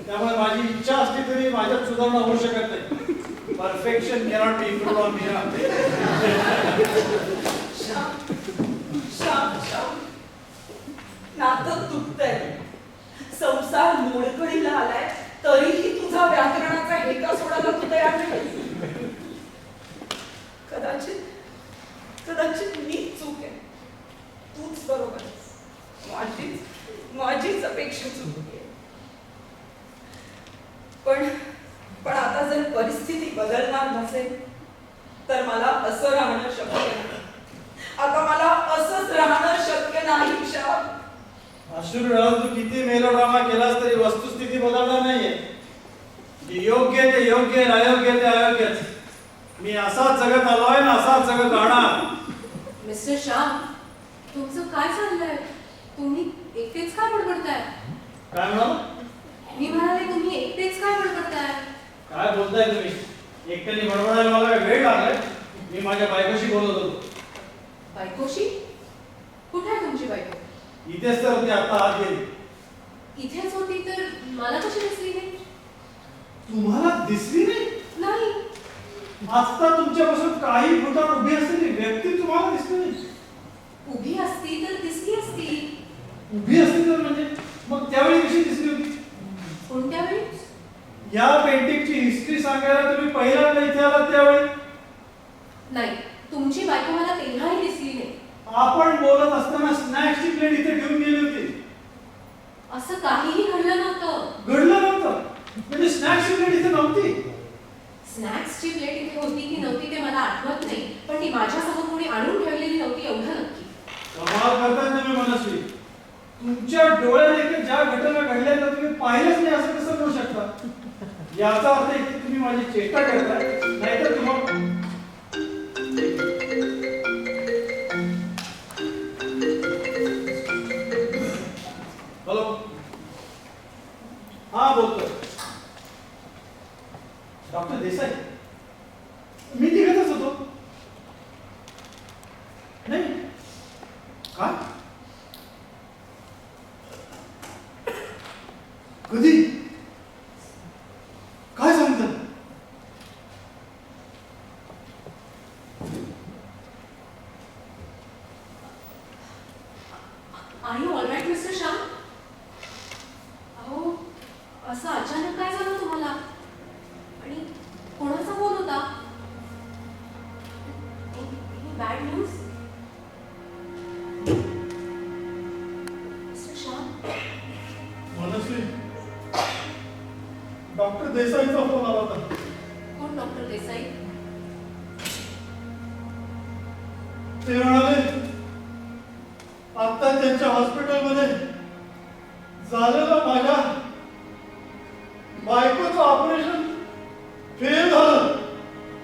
त्यामुळे माझी इच्छा असली तरी माझ्यात सुधारणा होऊ शकत नाही. Perfection cannot be improved on Meera. Shyam Shyam Shyam नातं तुटतंय, संसार मोडकळीला आलाय, तरीही तुझा व्याकरणाचा हेका सोडायला तू तयार नाही. कदाचित कदाचित मीच चूक आहे, तूच बरोबर आहेस. माझीच अपेक्षा चुकली आहे. पण आता जर परिस्थिती बदलणार नसेल तर मला असं राहणं शक्य नाही. आता मला असंच राहणं शक्य नाही. श्याम, अश्रू तू किती मेलोड्रामा केलास तरी वस्तुस्थिती बदलणार नाहीये. जे योग्य ते योग्य, अयोग्य ते अयोग्यच. मी असाच जगत आलोय ना असाच जगत राहणार. मिस्टर श्याम, तुमचं काय चाललंय? तुम्ही एकटेच काय बडबडताय? काय म्हणाल? मी म्हणाले तुम्ही एकटेच काय बडबडताय? काय बोलताय तुम्ही? एकट्याने बडबडायला मला काय वेळ लागलाय? मी माझ्या बायकोशी बोलत होतो. बायकोशी? कुठे आहे तुमची बायको? इथेच तर होती, आता आत गेली. इथेच होती तर मला कशी दिसली नाही? तुम्हाला दिसली नाही? नाही. आता तुमच्यापासून काही फुटावर उभी असलेली व्यक्ती तुम्हाला दिसली नाही? उभी असती तर दिसली असती. उभी असती तर म्हणजे मग त्यावेळी कशी दिसली होती? कोणत्या वेळी? या पेंटिंगची हिस्ट्री सांगायला तुम्ही पहिल्यांदा इथे आलात त्यावेळी? नाही, तुमची बायको मला तेव्हाही दिसली नाही. आपण बोलत असताना स्नॅक्सची प्लेट इथे घेऊन गेली होती. असं काहीही घडलं नव्हतं. घडलं नव्हतं म्हणजे स्नॅक्सची प्लेट इथे नव्हती? स्नॅक्सची प्लेट इथे होती की नव्हती ते मला आठवत नाही, पण ती माझ्यासमोर कोणी आणून ठेवलेली नव्हती एवढं नक्की. कमाल करताय तुम्ही मनस्वी. तुमच्या डोळ्याने ज्या घटना घडल्या त्या तुम्ही पाहिलंच नाही असं कसं करू शकता? याचा अर्थ इथे तुम्ही माझी चेष्टा करताय, नाहीतर तुम्हाला हॅलो, हा बोलतोय डॉक्टर देसाई. मी तिकडच होतो. नाही काय? कधी? काय सांगता? Are you all right, Mr. Shah? अहो, असं अचानक काय झालं तुम्हाला? आणि कोणाचा फोन होता? Any bad news? Mr. Shah? मनस्वी, डॉक्टर देसाईचा फोन आला होता. कोण डॉक्टर देसाई? ते म्हणाले आता त्यांच्या हॉस्पिटलमध्ये झालेलं माझ्या बायकोचं ऑपरेशन फेल झालं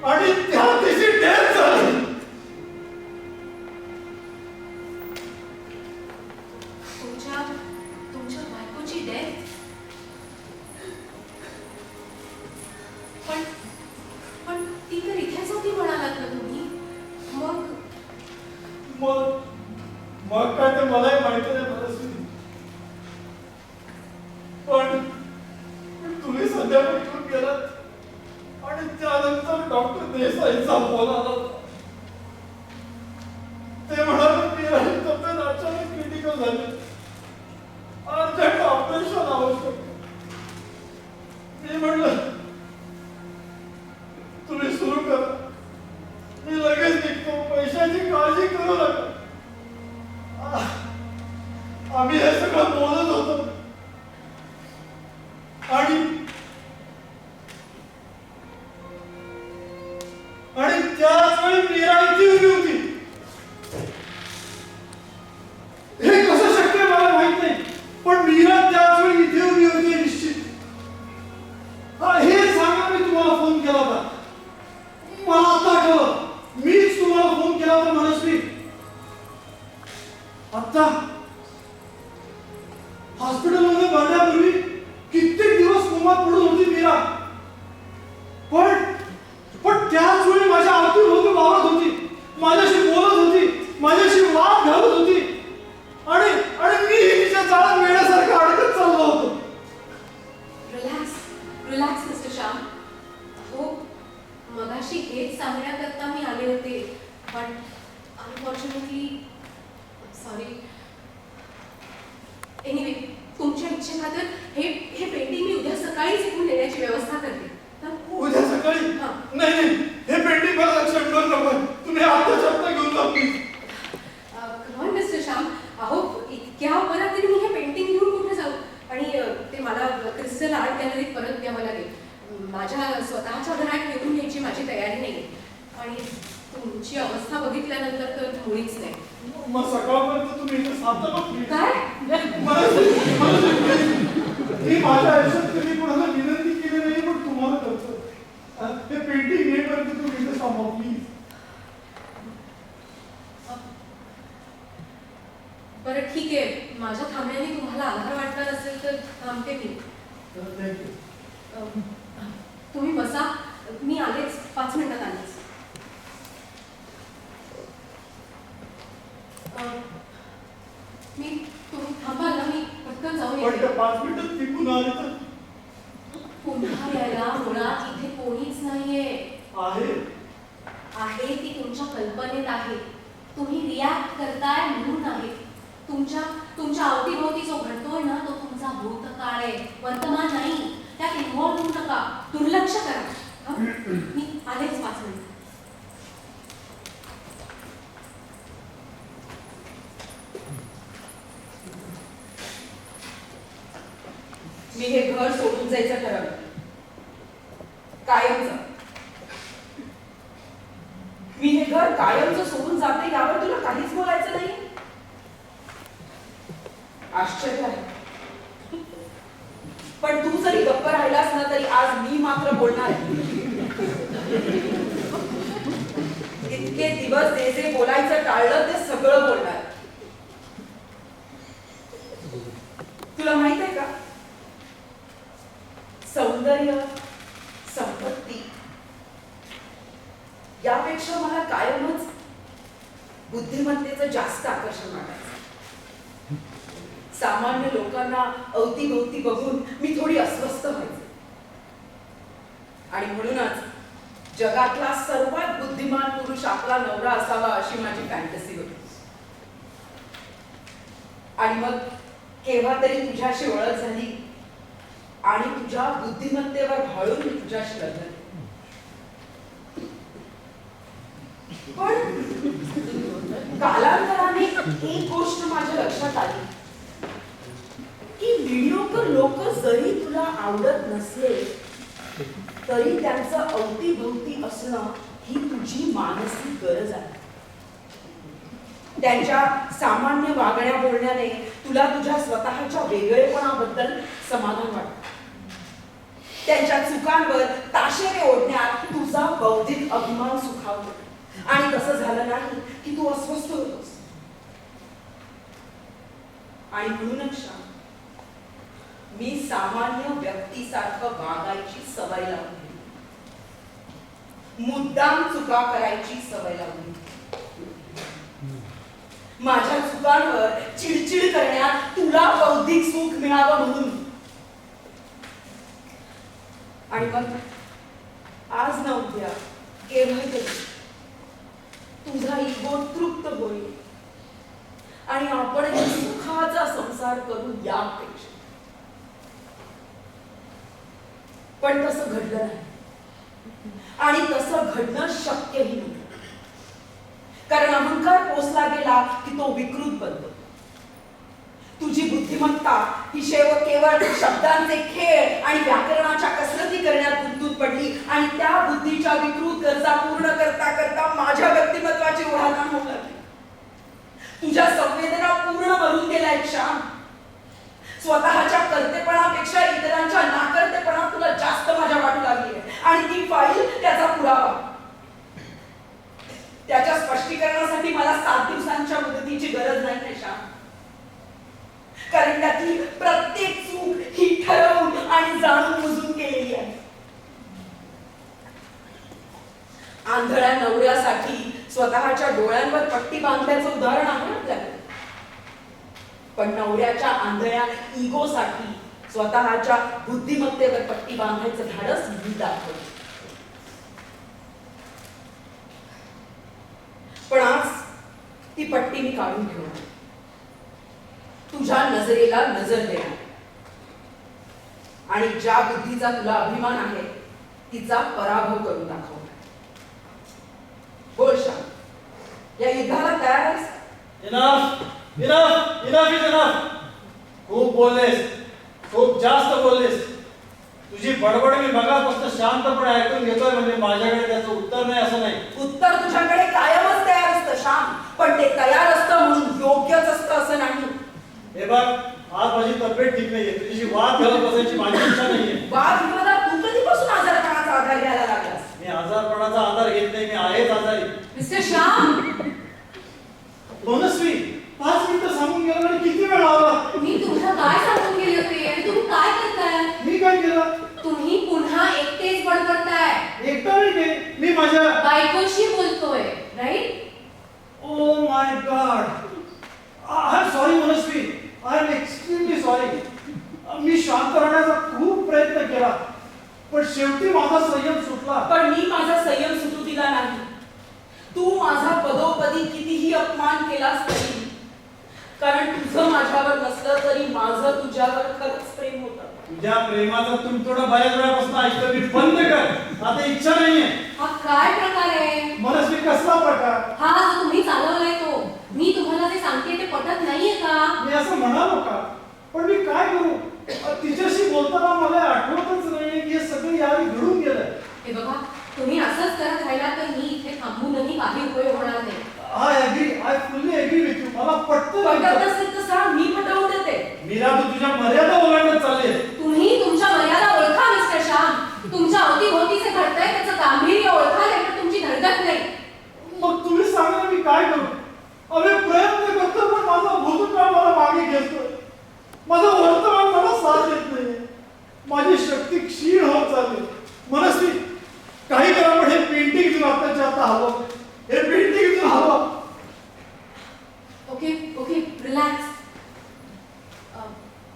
आणि त्या दिवशी डेथ झाली. तुमच्या बायकोची डेथ? पण ती तर इथेच होती म्हणालात ना तुम्ही. मग काय ते मलाही माहिती नाही मनस्वी. पण तुम्ही सध्या भेटून गेलात आणि त्यानंतर डॉक्टर देसाईचा फोन आला होता. ते म्हणाले की तब्येत अचानक क्रिटिकल झाली, अर्जंट ऑपरेशन आवश्यक. मी म्हणलं तुम्ही सुरू करा, मी लगेच निघतो, पैशाची काळजी करू नका. आम्ही हे सगळं बोलत होतो आणि त्याच वेळी मीरा इथे उभी होती. हे कसं शक्य मला माहित नाही, पण मीरा त्याच वेळी इथे उभी होती निश्चित. हे सांगा मी तुम्हाला फोन केला होता. मला आता आठवलं, मीच तुम्हाला फोन केला होता मनस्वी. आता हॉस्पिटलमध्ये भरण्यापूर्वी कित्येक दिवस कोमात पडून होती मीरा. पण त्याच वेळी माझ्या अवतीभोवती वावरत होती, माझ्याशी बोलत होती, माझ्याशी वाद घालत होती आणि मी तिच्या जाळ्यात वेड्यासारखं अडकत चाललो होतो. Relax mister Shyam. हो, पण अनफॉर्च्युनेटली सॉरी. एनिवे, तुमच्या इच्छेखातर हे पेंटिंग मी उद्या सकाळीच इथून नेण्याची व्यवस्था करते. उद्या सकाळी? हां. नाही नाही, हे पेंटिंग मला लक्षात ठेवून नको. तुम्ही आता शब्द घेऊन जा प्लीज. कमॉन मिस्टर श्याम, अहो इतक्या वरात मी हे पेंटिंग घेऊन कुठे जाऊ? आणि ते मला क्रिस्टल आर्ट गॅलरीत परत द्यावं लागेल. माझ्या स्वतःच्या घरात ठेवून घ्यायची माझी तयारी नाही. आणि तुमची अवस्था बघितल्यानंतर तर मुळीच नाही. मग सकाळपर्यंत तुम्ही इथे साधता का प्लीज? काय? मी माझ्या आयुष्यात कधी कोणाला विनंती केली नाही, पण तुम्हाला करतो. हे पेंटिंग येईपर्यंत तुम्ही इथे थांबा प्लीज. बरं ठीक आहे, माझ्या थांबण्याने तुम्हाला आधार वाटणार असेल तर थांबते मी. थँक्यू. तुम्ही बसा, मी आलेच, 5 मिनिटात आलेच. तुम्ही थांबाल ना, मी पटकन जाऊन पण येते. त्या 5 मिनिटात टिकून आले तर? पुन्हा यायला मुळात इथे कोणीच नाहीये. आहे ती तुमच्या कल्पनेत आहे. तुम्ही रिॲक्ट करताय म्हणून आहे. तुमच्या अवतीभोवती जो घडतोय ना, तो तुमचा भूतकाळ आहे, वर्तमान नाही. त्यात इन्व्हॉल्व होऊ नका, दुर्लक्ष करा. मी आलेच 5 मिनिट. मी हे घर सोडून जायचं ठरवलं, कायमचं. मी हे घर कायमचं सोडून जाते यावर तुला काहीच बोलायचं नाही? आश्चर्य आहे. पण तू जरी गप्प राहिलास ना, तरी आज मी मात्र बोलणार आहे. इतके दिवस जे बोलायचं टाळलं ते सगळं बोलणार. तुला माहित आहे का, सौंदर्य, संपत्ती यापेक्षा मला कायमच बुद्धिमत्तेचं जास्त आकर्षण वाटायचं. सामान्य लोकांना अवतीभोवती बघून मी थोडी अस्वस्थ व्हायचे. आणि म्हणूनच जगातला सर्वात बुद्धिमान पुरुष आपला नवरा असावा अशी माझी फॅन्टसी होती. आणि मग केव्हा तरी तुझ्याशी ओळख झाली आणि तुझ्या बुद्धिमत्तेवर भाळून मी तुझ्याशी लग्न केलं. पण कालांतराने एक गोष्ट माझ्या लक्षात आली की व्हिडिओकर लोक जरी तुला आवडत नसले तरी त्यांचं अवतीभोवती असणं ही तुझी मानसिक गरज आहे. त्यांच्या सामान्य वागण्या बोलण्याने तुला तुझ्या स्वतःच्या वेगळेपणाबद्दल समाधान वाटतं. त्यांच्या चुकांवर ताशेरे ओढण्यात तुझा बौद्धिक अभिमान सुखावतो. आणि तसं झालं नाही की तू अस्वस्थ होतोस. आणि म्हणूनच मी सामान्य व्यक्तीसारखं वागायची सवय लावली. मुद्दाम चुका करायची सवय लावली. माझ्या चुकांवर चिडचिड करण्यात तुला बौद्धिक सुख मिळावं म्हणून. आणि मग आज ना उद्या केव्हा तरी तुझा इगो तृप्त होईल आणि आपण एक सुखाचा संसार करू यापेक्षा. पण तसं घडलं नाही आणि तसं घडणं शक्यही नाही. कारण अहंकार पोचला गेला की तो विकृत बनतो. तुझी बुद्धिमत्ता ही केवळ शब्दांचे खेळ आणि व्याकरणाच्या कसरती करण्यात गुंतून पडली आणि त्या बुद्धीच्या विकृत गरजा पूर्ण करता करता माझ्या व्यक्तिमत्वाची उलाढाल होऊ लागली. तुझ्या संवेदना पूर्ण भरून गेल्या श्याम. स्वतःच्या कर्तेपणापेक्षा इतरांच्या नाकर्तेपणा तुला जास्त माझ्या वाटू लागली आहे. आणि ती फाईल त्याचा पुरावा. त्याच्या स्पष्टीकरणासाठी मला 7 दिवसांच्या मुदतीची गरज नाही श्याम. कारण त्यातली प्रत्येक चूक ही ठरवून आणि जाणून बुजून केलेली आहे. आंधळ्या नवऱ्यासाठी स्वतःच्या डोळ्यांवर पट्टी बांधल्याचं उदाहरण आहे आपल्याकडे. पण नवऱ्याच्या आंधळ्या इगोसाठी स्वतःच्या बुद्धिमत्तेवर पट्टी बांधायचं धाडस मी दाखवलं. ती पट्टी मी काढून ठेवणार. तुझ्या नजरेला नजर देणार आणि ज्या बुद्धीचा तुला अभिमान आहे तिचा पराभव करून दाखवणार. बोल श्याम, या युद्धाला तयार आहेस? Enough enough enough is enough. खूप बोललेस, खूप जास्त बोललेस. तुझी बडबड मी मगापासून शांतपणे ऐकून घेतोय, म्हणजे माझ्याकडे त्याचं उत्तर नाही असं नाही. उत्तर तुझ्याकडे कायमच तयार असतं श्याम, पण ते तयार असतं म्हणून योग्यच असतं असं नाही. हे बघ, आज माझी तब्येत ठीक नाहीये, तुझी वाद घालत बसायची माझी इच्छा नाहीये. वाद विवादात तू कधीपासून आजारपणाचा आधार घ्यायला लागलास? मी आजारपणाचा आधार घेत नाही, मी आहेच आजारी. मिस्टर श्याम, मनस्वी 5 मिनिटं सांगून गेला आणि किती वेळ लावला? मी तुम्हाला काय सांगून गेले होते आणि तुम्ही काय करताय? मी काय केलं? तुम्ही पुन्हा एकटेच बडबडताय. एकटा नाही ते, मी माझ्या बायकोशी बोलतोय, right? Oh my god, I am sorry Manasvi, I am extremely sorry. मी शांत राहण्याचा खूप प्रयत्न केला, पण शेवटी माझा संयम सुटला. पण मी माझा संयम सुटू दिला नाही. तू माझा पदोपदी कितीही अपमान केलास तरी, कारण तुझं माझ्यावर नसलं तरी माझं तुझ्यावर खरंच प्रेम होतं. तुझ्या प्रेमाचा तुमतोडा बऱ्याच वेळापासून ऐकतो मी, बंद कर, आता इच्छा नाहीये. हा काय प्रकार आहे? मनस्वी कसला प्रकार? हा जो तुम्ही चालवलाय तो. मी तुम्हाला जे सांगते ते पटत नाहीये का? मी असं म्हणालो का? पण मी काय करू? तिच्याशी बोलताना मला आठवतच नाहीये की हे सगळं यावेळी घडून गेलं. हे बघा, तुम्ही असंच करत राहिला तर मी इथे थांबूनही काही उपयोग होणार नाही. I fully agree with you. मला पटतं. पटत नसेल तर सांग, मी पटवून देते. मीरा, तू तुझ्या मर्यादा ओलांडत चालली. तुम्ही तुमच्या मर्यादा ओळखा मिस्टर श्याम. तुमच्या अवतीभोवतीचे घडतंय त्याचं गांभीर्य ओळखायला तर तुमची धडधड नाही. मग तुम्ही सांगा मी काय करू? अरे प्रयत्न करतो, पण माझा भूतकाळ मला मागे घेतोय. माझं वर्तमान मला साथ देत नाहीये. माझी शक्ती क्षीण होत चालली. मनस्वी, काही करा, पण हे पेंटिंग इथून आताच्या आता हवं. हे पेंटिंग इथून हवं. Okay okay, relax.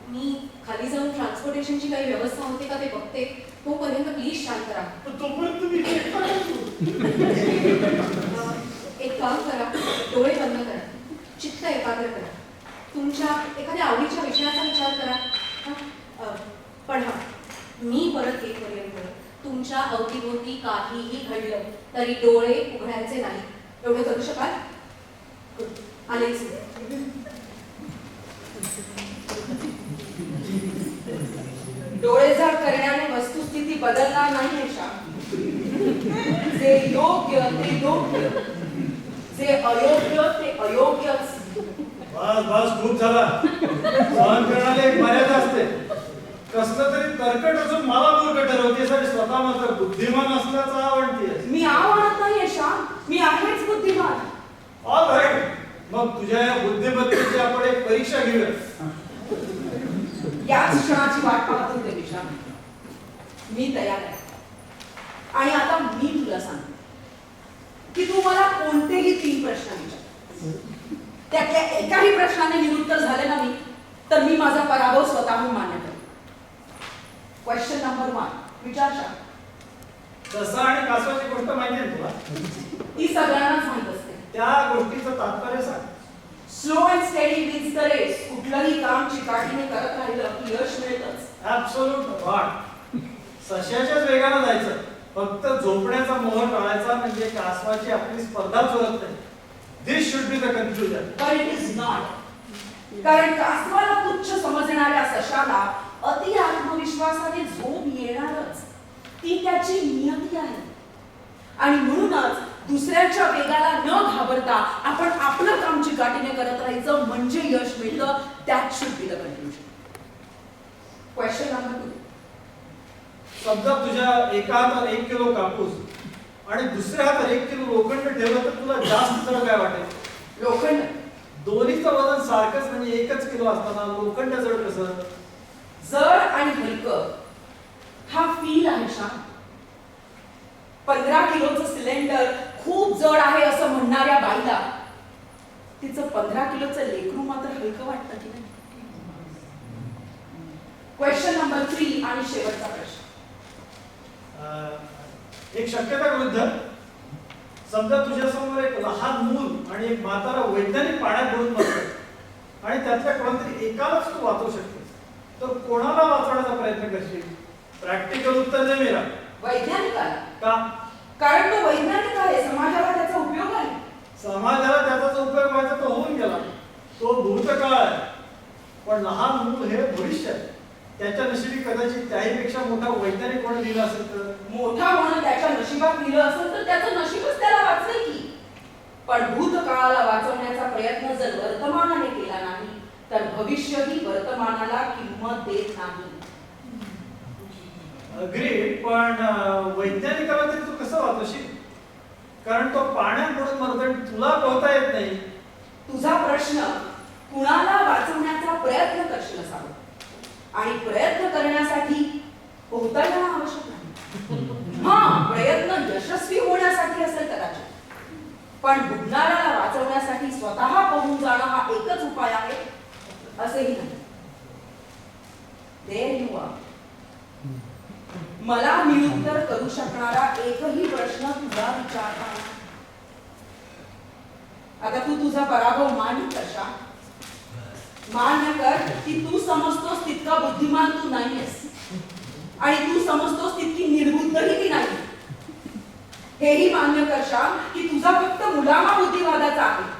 मी खाली जाऊन ट्रान्सपोर्टेशनची काही व्यवस्था होते का ते बघते. तोपर्यंत प्लीज शांत राहा. पण तोपर्यंत तुम्ही एकटा काय करू? एक काम करा, डोळे बंद करा, चित्त एकाग्र करा, तुमच्या एखाद्या आवडीच्या विषयाचा विचार करा. पण हा, मी परत येईपर्यंत तुमच्या अवतीभोवती काहीही घडलं तरी डोळे उघडायचे नाही. एवढं करू शकाल? आलेच. डोळे झाक करण्याने वस्तुस्थिती बदलणार नाही श्याम. जे योग्य ते योग्य, जे अयोग्य ते अयोग्यच. बस बस, खूप झाला. सहन करण्याला एक मर्यादा असते. कसलं तरी तरकट असून मला मूर्ख ठरवतेस आणि स्वतः मात्र बुद्धिमान असल्याचं आवडतेस. मी आवडत नाहीये श्याम, मी आहेच बुद्धिमान. ऑल राईट, मग तुझ्या या बुद्धिमत्तेची आपण एक परीक्षा घेऊया. याच क्षणाची वाट पाहत होते मी श्याम. मी तयार आहे. आणि आता मी तुला सांगते की तू मला कोणतेही 3 प्रश्न विचार. त्यातल्या एकाही प्रश्नाने निरुत्तर झाले ना मी, तर मी माझा पराभव स्वतःहून मान्य करतो. क्वेश्चन नंबर 1 विचार श्याम. ससा आणि कासवाची गोष्ट माहिती आहे तुला? ती सगळ्यांनाच माहित असते. त्या गोष्टीचं तात्पर्य सांग. Slow and steady wins the race. कुठलंही काम चिकाटीने करत राहिलं की यश मिळतच. Absolute rot. सश्याच्याच वेगानं जायचं, फक्त झोपण्याचा मोह टाळायचा, म्हणजे कासवाची आपली स्पर्धा चुरत नाही. This should be the conclusion. But it is not. कारण कासवाला तुच्छ समजणाऱ्या सशाला अति आत्मविश्वासाने झोप येणारच. ती त्याची नियती आहे. आणि म्हणूनच दुसऱ्याच्या वेगाला न घाबरता आपण आपलं काम चिकाटीने करत राहायचं, म्हणजे यश मिळतं. That should be the conclusion. Question number 2. समजा तुझ्या एका हातात 1 किलो कापूस आणि दुसऱ्या हातात 1 किलो लोखंड ठेवलं, तर तुला जास्त जड काय वाटेल? लोखंड. दोन्हीचं वजन सारखंच, म्हणजे 1च किलो असताना लोखंड जड कसं? जड आणि हलकं हा फील आहे श्याम. 15 किलोचं सिलेंडर खूप जड आहे असं म्हणणाऱ्या बाईला तिचं 15 किलोचं लेकरू मात्र हलकं वाटतं की नाही? क्वेश्चन नंबर 3 आणि शेवटचा प्रश्न. एक शक्यता विरुद्ध समजा तुझ्यासमोर एक लहान मूल आणि एक म्हातारा वैज्ञानिक पाण्यात बुडून बसतात आणि त्यातल्या कोणतरी एकालाच तू वाचवू शकतेस, तर कोणाला वाचवण्याचा प्रयत्न करशील? प्रॅक्टिकल उत्तर दे मीरा. वैज्ञानिकाला. का? कारण तो वैज्ञानिक आहे, समाजाला त्याचा उपयोग आहे. समाजाला त्याचाच उपयोग व्हायचा तो होऊन गेला, तो भूतकाळ आहे. पण लहान मूल हे भविष्य आहे. त्याच्या नशिबी कदाचित त्याहीपेक्षा मोठा वैज्ञानिक कोण लिहिला असेल तर. मोठा म्हणून त्याच्या नशिबात लिहिलं असेल तर त्याचं नशीबच त्याला वाचलंय की. पण भूतकाळाला वाचवण्याचा प्रयत्न जर वर्तमानाने केला नाही तर भविष्यही वर्तमानाला किंमत देत नाही. अग्री, पण वैज्ञानिकाला तरी तू कसं वाचवशील? कारण तो पाण्यात बुडून मरतोय, तुला पोहता येत नाही. तुझा प्रश्न कुणाला वाचवण्याचा प्रयत्न करशील असावा, आणि प्रयत्न करण्यासाठी पोहता येणं आवश्यक नाही. हा, प्रयत्न यशस्वी होण्यासाठी असेल कदाचित, पण बुडणाऱ्याला वाचवण्यासाठी स्वतः पोहून जाणं हा एकच उपाय आहे असेही नाही. There you are. मला निरुत्तर करू शकणारा एकही प्रश्न तुला विचारता आला. आता तू तुझा पराभव मान्य करशा. मान्य कर की तू समजतोस तितका बुद्धिमान तू नाहीयेस, आणि तू समजतोस तितकी निर्बुद्धही ती नाही. हेही मान्य करशा की तुझा फक्त मुलामा बुद्धिवादाचा आहे.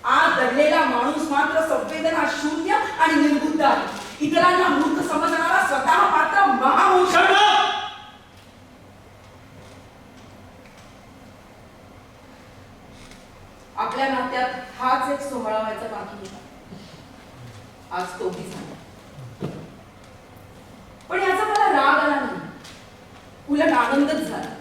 आत दडलेला माणूस मात्र संवेदना शून्य आणि निर्बुद्ध आहे. इतरांना मूर्ख समजणारा स्वतः मात्र महामूर्ख. आपल्या नात्यात हाच एक सोहळा व्हायचा बाकी होता. आज तोही झाला. पण याचा मला राग आला नाही, उलट आनंदच झाला.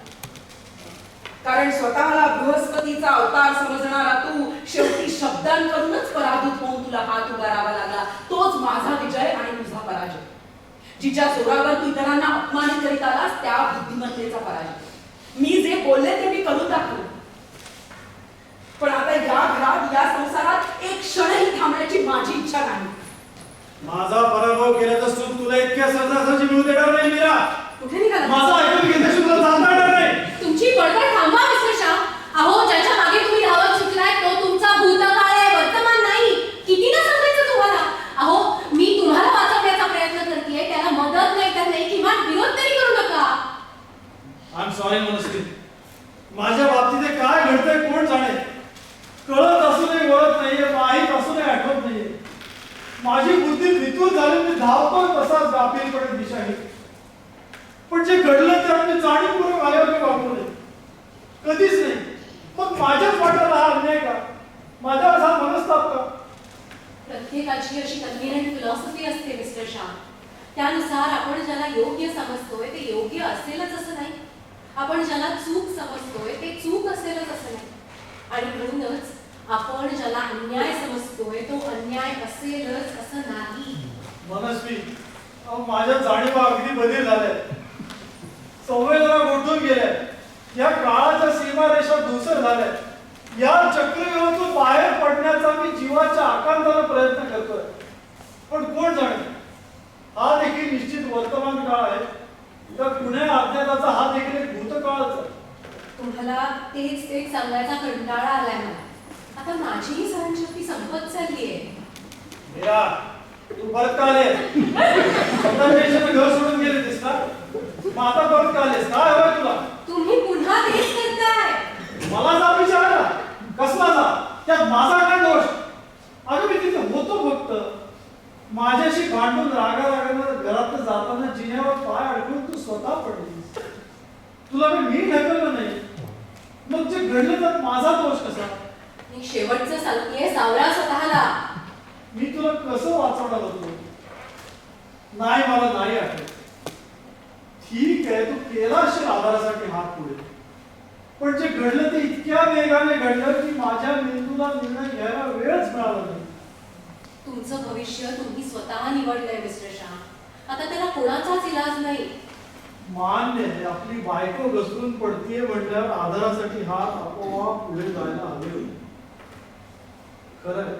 कारण स्वतःला बृहस्पतीचा अवतार समजणारा तू शेवटी शब्दांकरूनच पराभूत होऊन तुला हात उगारावा लागला. तोच माझा विजय आणि तुझा पराजय. जिच्या जोरावर तू इतरांना अपमानित करीत आलास त्या बुद्धिमत्तेचा पराजय. मी जे बोलले ते मी करून दाखवले. पण आता या घरात, या संसारात एक क्षणही थांबण्याची माझी इच्छा नाही. माझा पराभव केल्याचा सुख तुला इतक्या सहजासहजी मिळू देणार नाही मीरा. कुठे निघाला? माझा ऐकून घेण्याची तुला जाणणार नाही. तुमची बडबड थांबवा मिस्टर शाह. अहो, ज्याच्या मागे तुम्ही धावत सुटलाय तो तुमचा भूतकाळ आहे, वर्तमान नाही. किती ना सांगायचं तुम्हाला? अहो, मी तुम्हाला वाचवण्याचा प्रयत्न करतेय, त्याला मदत नाही तर नाही, किमान विरोध तरी करू नका. आय एम सॉरी मनस्वी. माझ्या बाबतीत हे काय घडतंय कोण जाणे. कळत असूनही वळत नाहीये, माहीत असूनही आठवत नाहीये. माझी बुद्धी वितूर झाली, मी धावतोय तसाच गाफीलपणे दिशाही. पण जे घडलं त्यात मी जाणीवपूर्वक आयोग्य वापरले कधीच नाही. मग माझ्याच वाट्याला हा अन्याय का? माझ्यावर हा मनस्ताप का? प्रत्येकाची अशी कन्व्हिनियंट फिलॉसॉफी असते मिस्टर शाह. त्यानुसार आपण ज्याला योग्य समजतोय ते योग्य असेलच असं नाही, आपण ज्याला चूक समजतोय ते चूक असेलच असं नाही, आणि म्हणूनच आपण ज्याला अन्याय समजतोय तो अन्याय असेलच असं नाही. मनस्वी, माझ्या जाणीवा अगदी बधीर झाल्या, संवेदना गोठून गेल्या, या काळाच्या सीमारेषा धूसर झाल्या. या चक्रव्यूहातून बाहेर पडण्याचा मी जीवाच्या आकांताने प्रयत्न करतोय. पण कोण जाणे, हा देखील निश्चित वर्तमान काळ आहे तर पुणे अज्ञाताचा हा देखील एक भूतकाळच आहे. तुम्हाला तेच तेच सांगायचा कंटाळा आलाय मला. आता माझीही सहनशक्ती संपत चालली आहे. मीरा, तू परत का आले? घर सोडून गेले दिसता, मग आता परत का आलेस? काय हवंय तुला? तुम्ही पुन्हा तेच करताय. मला जा विचारला कसला जा? त्यात माझा काय दोष? अगं मी तिथे होतो फक्त. माझ्याशी भांडून रागानं घरात जाताना जिन्यावर पाय अडकून तू स्वतः पडलीस. तुला मी ढकललं नाही, मग जे घडलं त्यात माझा दोष कसा? मी शेवटचं सांगतेय, सावरा स्वतःला. मी तुला कसं वाचवणार होतो? नाही, मला नाही आठवत. ठीक आहे, तू केला असेल आधारासाठी हात पुढे, पण जे घडलं ते इतक्या वेगाने घडलं की माझ्या मेंदूला निर्णय घ्यायला वेळच मिळाला नाही. तुमचं भविष्य तुम्ही स्वतः निवडलंय मिस्टर शाह. आता त्याला कोणाचाच इलाज नाही. मान्य आहे, आपली बायको घसरून पडतीये म्हटल्यावर आधारासाठी हात आपोआप पुढे जायला हवे होते. खरंय,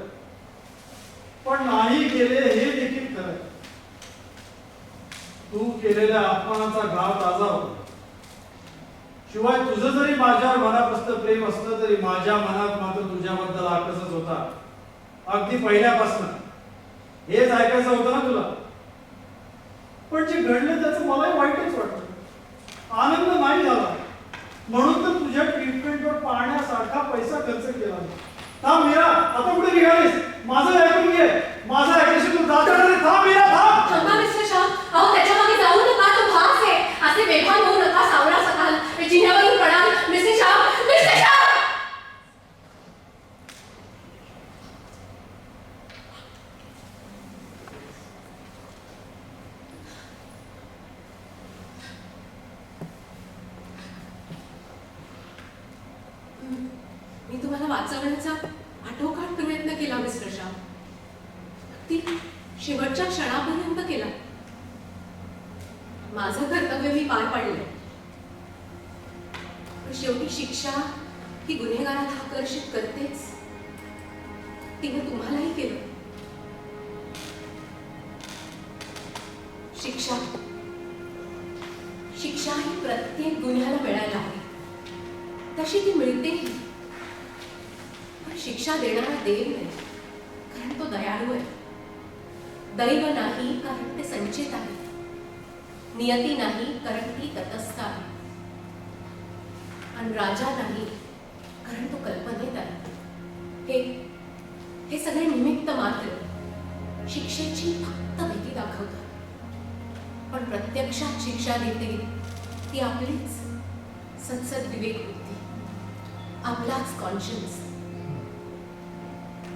पण नाही गेले हे देखील खरंय. तू केलेल्या अपमानाचा घाव ताजा होता. शिवाय तुझं जरी माझ्यावर मनापासून प्रेम असलं तरी माझ्या मनात मात्र तुझ्याबद्दल आकसच होता, अगदी पहिल्यापासून. हेच ऐकायचं होतं ना तुला. पण जे घडलं त्याचं मलाही वाईटच वाटलं, आनंद नाही झाला. म्हणून तर तुझ्या ट्रीटमेंटवर पाहण्यासारखा पैसा खर्च केला. थांब मीरा, आता कुठे निघालीस? माझं ऐकून घे. माझं ऐकल्याशी तू जाता नाही. थांब मीरा, थांब. थांबा मिस्टर शाह, अहो त्याच्या मागे जाऊ नका, तो भास आहे. असे बेभान होऊ नका, सावरा सकाल जिन्यावरून पडाल. Mister Shah, mister Shah. मी तुम्हाला वाचवण्याचा आटोकाट प्रयत्न केला मिस्टर शाह, ती शेवटच्या क्षणापर्यंत केला. माझं कर्तव्य मी पार पाडलं. पण शेवटी शिक्षा ही गुन्हेगाराला आकर्षित करतेच. तिने तुम्हालाही केलं. शिक्षा शिक्षा ही प्रत्येक गुन्ह्याला मिळायला हवी, तशी ती मिळतेही. पण शिक्षा देणारा देव नाही, कारण तो दयाळू आहे. दैव नाही, कारण ते संचित आहे. नियती नाही, कारण ती तटस्थ आहे. आणि राजा नाही, कारण तो कल्पनेत आहे. हे सगळे निमित्त मात्र शिक्षेची फक्त भीती दाखवतात. पण प्रत्यक्षात शिक्षा देते ती आपलीच सत्सद विवेक बुद्धी, आपलाच कॉन्शियन्स.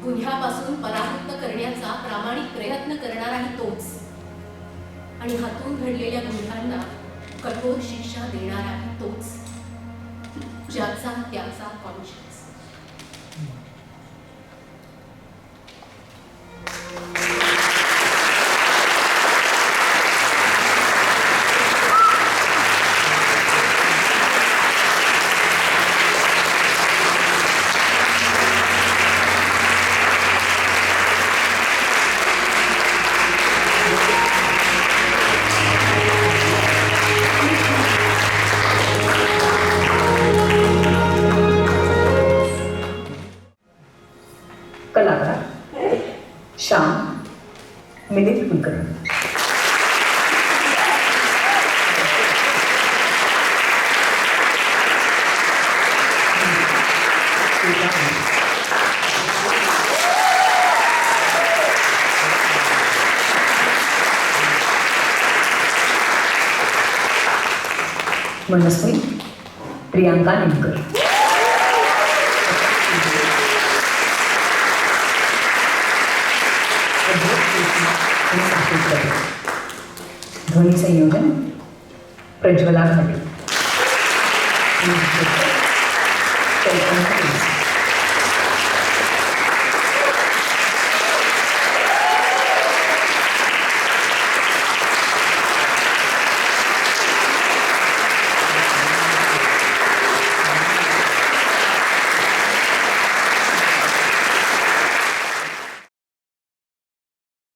गुन्ह्यापासून परावृत्त करण्याचा प्रामाणिक प्रयत्न करणाराही तोच, आणि हातून घडलेल्या गुन्ह्यांना कठोर शिक्षा देणाराही तोच, ज्याचा त्याचा कॉन्शियन्स. कलाकार श्याम मिलिंद कुलकर्णी. मनस्वी प्रियांका नेमकर. ध्वनी संयोजन प्रज्वला घाटे.